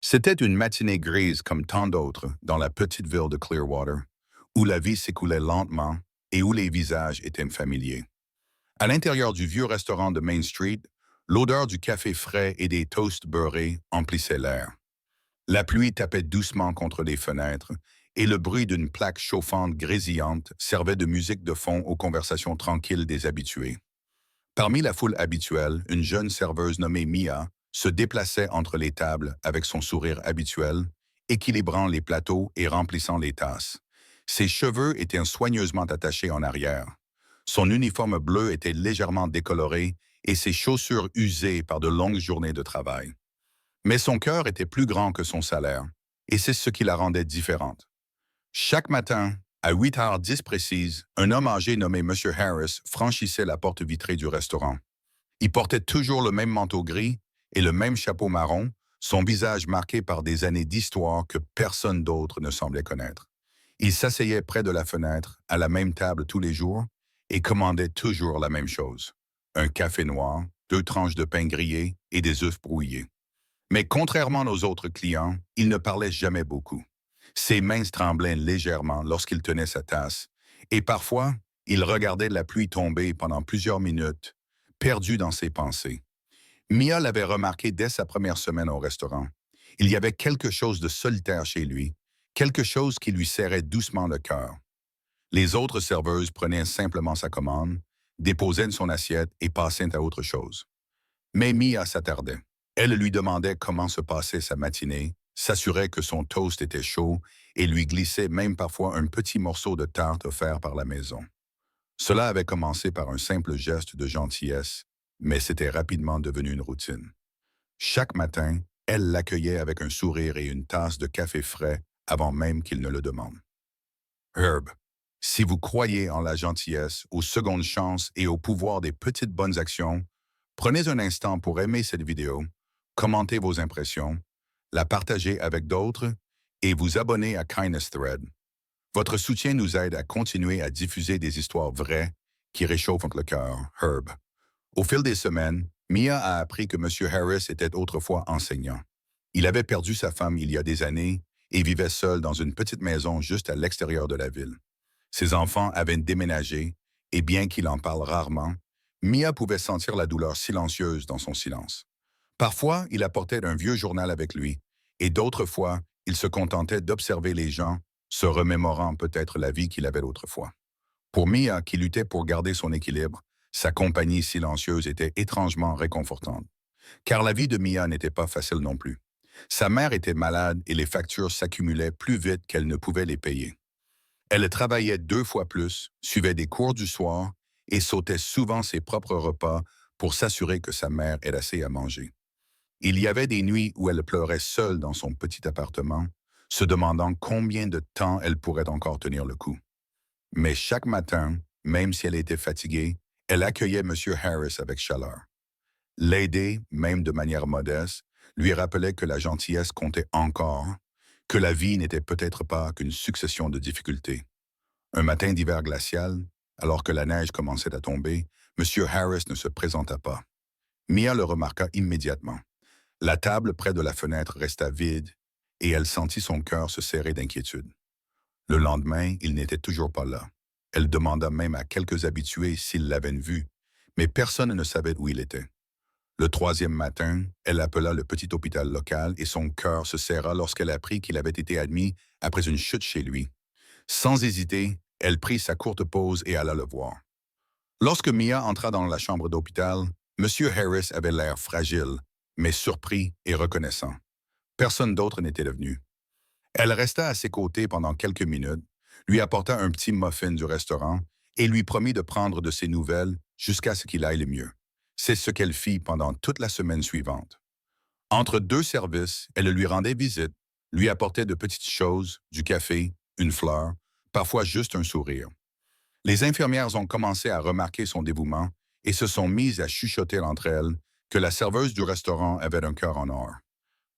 C'était une matinée grise comme tant d'autres dans la petite ville de Clearwater, où la vie s'écoulait lentement et où les visages étaient familiers. À l'intérieur du vieux restaurant de Main Street, l'odeur du café frais et des toasts beurrés emplissait l'air. La pluie tapait doucement contre les fenêtres et le bruit d'une plaque chauffante grésillante servait de musique de fond aux conversations tranquilles des habitués. Parmi la foule habituelle, une jeune serveuse nommée Mia se déplaçait entre les tables avec son sourire habituel, équilibrant les plateaux et remplissant les tasses. Ses cheveux étaient soigneusement attachés en arrière. Son uniforme bleu était légèrement décoloré et ses chaussures usées par de longues journées de travail. Mais son cœur était plus grand que son salaire, et c'est ce qui la rendait différente. Chaque matin, à 8h10 précises, un homme âgé nommé Monsieur Harris franchissait la porte vitrée du restaurant. Il portait toujours le même manteau gris et le même chapeau marron, son visage marqué par des années d'histoire que personne d'autre ne semblait connaître. Il s'asseyait près de la fenêtre, à la même table tous les jours, et commandait toujours la même chose. Un café noir, 2 tranches de pain grillé et des œufs brouillés. Mais contrairement aux autres clients, il ne parlait jamais beaucoup. Ses mains tremblaient légèrement lorsqu'il tenait sa tasse, et parfois, il regardait la pluie tomber pendant plusieurs minutes, perdu dans ses pensées. Mia l'avait remarqué dès sa première semaine au restaurant. Il y avait quelque chose de solitaire chez lui, quelque chose qui lui serrait doucement le cœur. Les autres serveuses prenaient simplement sa commande, déposaient son assiette et passaient à autre chose. Mais Mia s'attardait. Elle lui demandait comment se passait sa matinée, s'assurait que son toast était chaud et lui glissait même parfois un petit morceau de tarte offert par la maison. Cela avait commencé par un simple geste de gentillesse, mais c'était rapidement devenu une routine. Chaque matin, elle l'accueillait avec un sourire et une tasse de café frais avant même qu'il ne le demande. Herb, si vous croyez en la gentillesse, aux secondes chances et au pouvoir des petites bonnes actions, prenez un instant pour aimer cette vidéo, commenter vos impressions, la partager avec d'autres et vous abonner à Kindness Thread. Votre soutien nous aide à continuer à diffuser des histoires vraies qui réchauffent le cœur. Herb. Au fil des semaines, Mia a appris que M. Harris était autrefois enseignant. Il avait perdu sa femme il y a des années et vivait seul dans une petite maison juste à l'extérieur de la ville. Ses enfants avaient déménagé et bien qu'il en parle rarement, Mia pouvait sentir la douleur silencieuse dans son silence. Parfois, il apportait un vieux journal avec lui et d'autres fois, il se contentait d'observer les gens, se remémorant peut-être la vie qu'il avait autrefois. Pour Mia, qui luttait pour garder son équilibre, sa compagnie silencieuse était étrangement réconfortante. Car la vie de Mia n'était pas facile non plus. Sa mère était malade et les factures s'accumulaient plus vite qu'elle ne pouvait les payer. Elle travaillait 2 fois plus, suivait des cours du soir et sautait souvent ses propres repas pour s'assurer que sa mère ait assez à manger. Il y avait des nuits où elle pleurait seule dans son petit appartement, se demandant combien de temps elle pourrait encore tenir le coup. Mais chaque matin, même si elle était fatiguée, elle accueillait M. Harris avec chaleur. L'aider, même de manière modeste, lui rappelait que la gentillesse comptait encore, que la vie n'était peut-être pas qu'une succession de difficultés. Un matin d'hiver glacial, alors que la neige commençait à tomber, M. Harris ne se présenta pas. Mia le remarqua immédiatement. La table près de la fenêtre resta vide et elle sentit son cœur se serrer d'inquiétude. Le lendemain, il n'était toujours pas là. Elle demanda même à quelques habitués s'ils l'avaient vu, mais personne ne savait où il était. Le troisième matin, elle appela le petit hôpital local et son cœur se serra lorsqu'elle apprit qu'il avait été admis après une chute chez lui. Sans hésiter, elle prit sa courte pause et alla le voir. Lorsque Mia entra dans la chambre d'hôpital, M. Harris avait l'air fragile, mais surpris et reconnaissant. Personne d'autre n'était venu. Elle resta à ses côtés pendant quelques minutes, lui apporta un petit muffin du restaurant et lui promit de prendre de ses nouvelles jusqu'à ce qu'il aille le mieux. C'est ce qu'elle fit pendant toute la semaine suivante. Entre 2 services, elle lui rendait visite, lui apportait de petites choses, du café, une fleur, parfois juste un sourire. Les infirmières ont commencé à remarquer son dévouement et se sont mises à chuchoter entre elles que la serveuse du restaurant avait un cœur en or.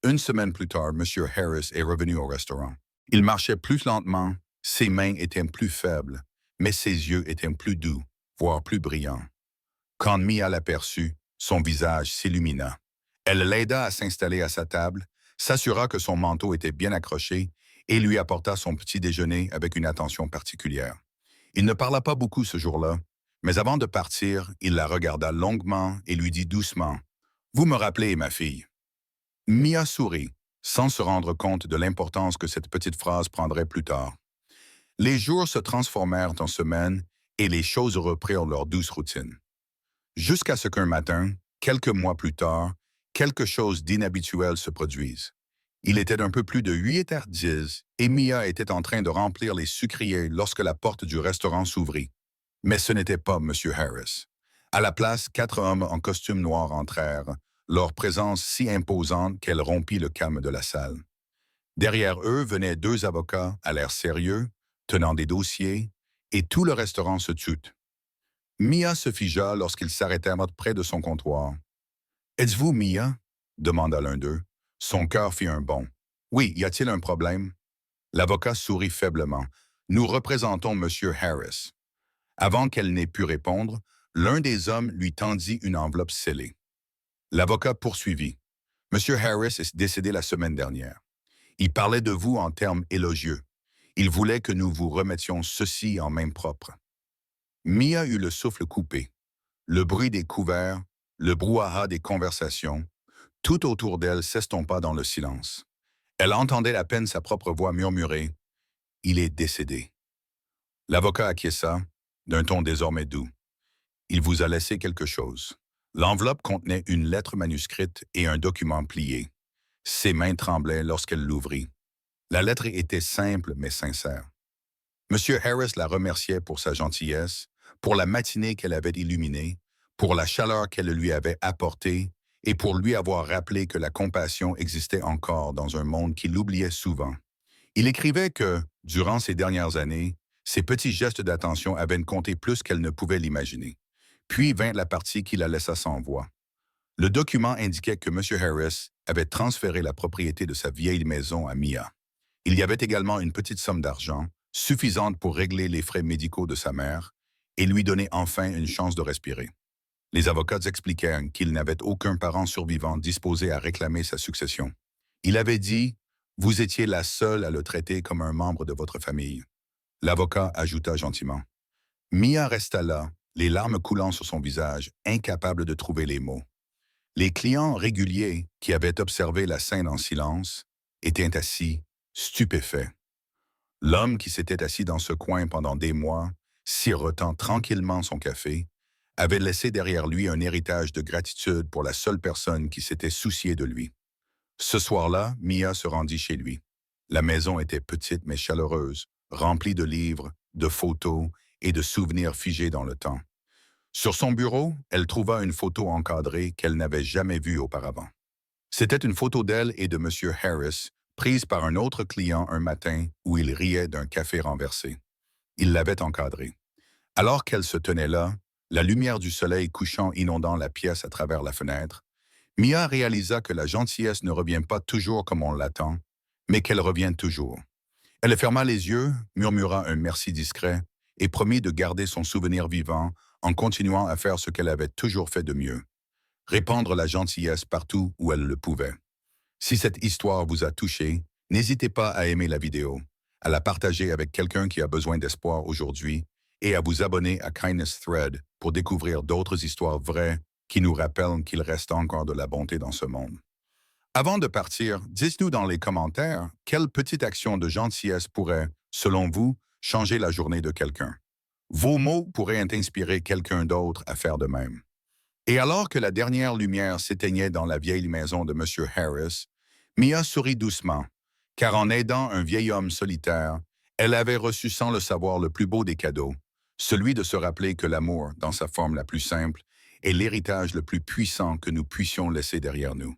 Une semaine plus tard, M. Harris est revenu au restaurant. Il marchait plus lentement, ses mains étaient plus faibles, mais ses yeux étaient plus doux, voire plus brillants. Quand Mia l'aperçut, son visage s'illumina. Elle l'aida à s'installer à sa table, s'assura que son manteau était bien accroché et lui apporta son petit déjeuner avec une attention particulière. Il ne parla pas beaucoup ce jour-là, mais avant de partir, il la regarda longuement et lui dit doucement « Vous me rappelez, ma fille ». Mia sourit, sans se rendre compte de l'importance que cette petite phrase prendrait plus tard. Les jours se transformèrent en semaines et les choses reprirent leur douce routine. Jusqu'à ce qu'un matin, quelques mois plus tard, quelque chose d'inhabituel se produise. Il était un peu plus de 8h10 et Mia était en train de remplir les sucriers lorsque la porte du restaurant s'ouvrit. Mais ce n'était pas M. Harris. À la place, 4 hommes en costume noir entrèrent, leur présence si imposante qu'elle rompit le calme de la salle. Derrière eux venaient 2 avocats à l'air sérieux, tenant des dossiers, et tout le restaurant se tut. Mia se figea lorsqu'ils s'arrêtèrent près de son comptoir. « Êtes-vous Mia ?» demanda l'un d'eux. Son cœur fit un bond. « Oui, y a-t-il un problème ?» L'avocat sourit faiblement. « Nous représentons M. Harris. » Avant qu'elle n'ait pu répondre, l'un des hommes lui tendit une enveloppe scellée. L'avocat poursuivit. « M. Harris est décédé la semaine dernière. Il parlait de vous en termes élogieux. Il voulait que nous vous remettions ceci en main propre. » Mia eut le souffle coupé. Le bruit des couverts, le brouhaha des conversations, tout autour d'elle s'estompa dans le silence. Elle entendait à peine sa propre voix murmurer « Il est décédé ». L'avocat acquiesça, d'un ton désormais doux. « Il vous a laissé quelque chose. » L'enveloppe contenait une lettre manuscrite et un document plié. Ses mains tremblaient lorsqu'elle l'ouvrit. La lettre était simple mais sincère. M. Harris la remerciait pour sa gentillesse, pour la matinée qu'elle avait illuminée, pour la chaleur qu'elle lui avait apportée et pour lui avoir rappelé que la compassion existait encore dans un monde qui l'oubliait souvent. Il écrivait que, durant ces dernières années, ses petits gestes d'attention avaient compté plus qu'elle ne pouvait l'imaginer. Puis vint la partie qui la laissa sans voix. Le document indiquait que M. Harris avait transféré la propriété de sa vieille maison à Mia. Il y avait également une petite somme d'argent, suffisante pour régler les frais médicaux de sa mère et lui donner enfin une chance de respirer. Les avocats expliquèrent qu'il n'avait aucun parent survivant disposé à réclamer sa succession. Il avait dit « Vous étiez la seule à le traiter comme un membre de votre famille. » L'avocat ajouta gentiment. Mia resta là, les larmes coulant sur son visage, incapable de trouver les mots. Les clients réguliers qui avaient observé la scène en silence étaient assis, stupéfaits. L'homme qui s'était assis dans ce coin pendant des mois, sirotant tranquillement son café, avait laissé derrière lui un héritage de gratitude pour la seule personne qui s'était souciée de lui. Ce soir-là, Mia se rendit chez lui. La maison était petite mais chaleureuse, remplie de livres, de photos et de souvenirs figés dans le temps. Sur son bureau, elle trouva une photo encadrée qu'elle n'avait jamais vue auparavant. C'était une photo d'elle et de M. Harris, prise par un autre client un matin où il riait d'un café renversé. Il l'avait encadrée. Alors qu'elle se tenait là, la lumière du soleil couchant inondant la pièce à travers la fenêtre, Mia réalisa que la gentillesse ne revient pas toujours comme on l'attend, mais qu'elle revient toujours. Elle ferma les yeux, murmura un merci discret et promit de garder son souvenir vivant en continuant à faire ce qu'elle avait toujours fait de mieux, répandre la gentillesse partout où elle le pouvait. Si cette histoire vous a touché, n'hésitez pas à aimer la vidéo, à la partager avec quelqu'un qui a besoin d'espoir aujourd'hui et à vous abonner à Kindness Thread pour découvrir d'autres histoires vraies qui nous rappellent qu'il reste encore de la bonté dans ce monde. Avant de partir, dites-nous dans les commentaires quelle petite action de gentillesse pourrait, selon vous, changer la journée de quelqu'un. Vos mots pourraient inspirer quelqu'un d'autre à faire de même. Et alors que la dernière lumière s'éteignait dans la vieille maison de M. Harris, Mia sourit doucement, car en aidant un vieil homme solitaire, elle avait reçu sans le savoir le plus beau des cadeaux, celui de se rappeler que l'amour, dans sa forme la plus simple, est l'héritage le plus puissant que nous puissions laisser derrière nous.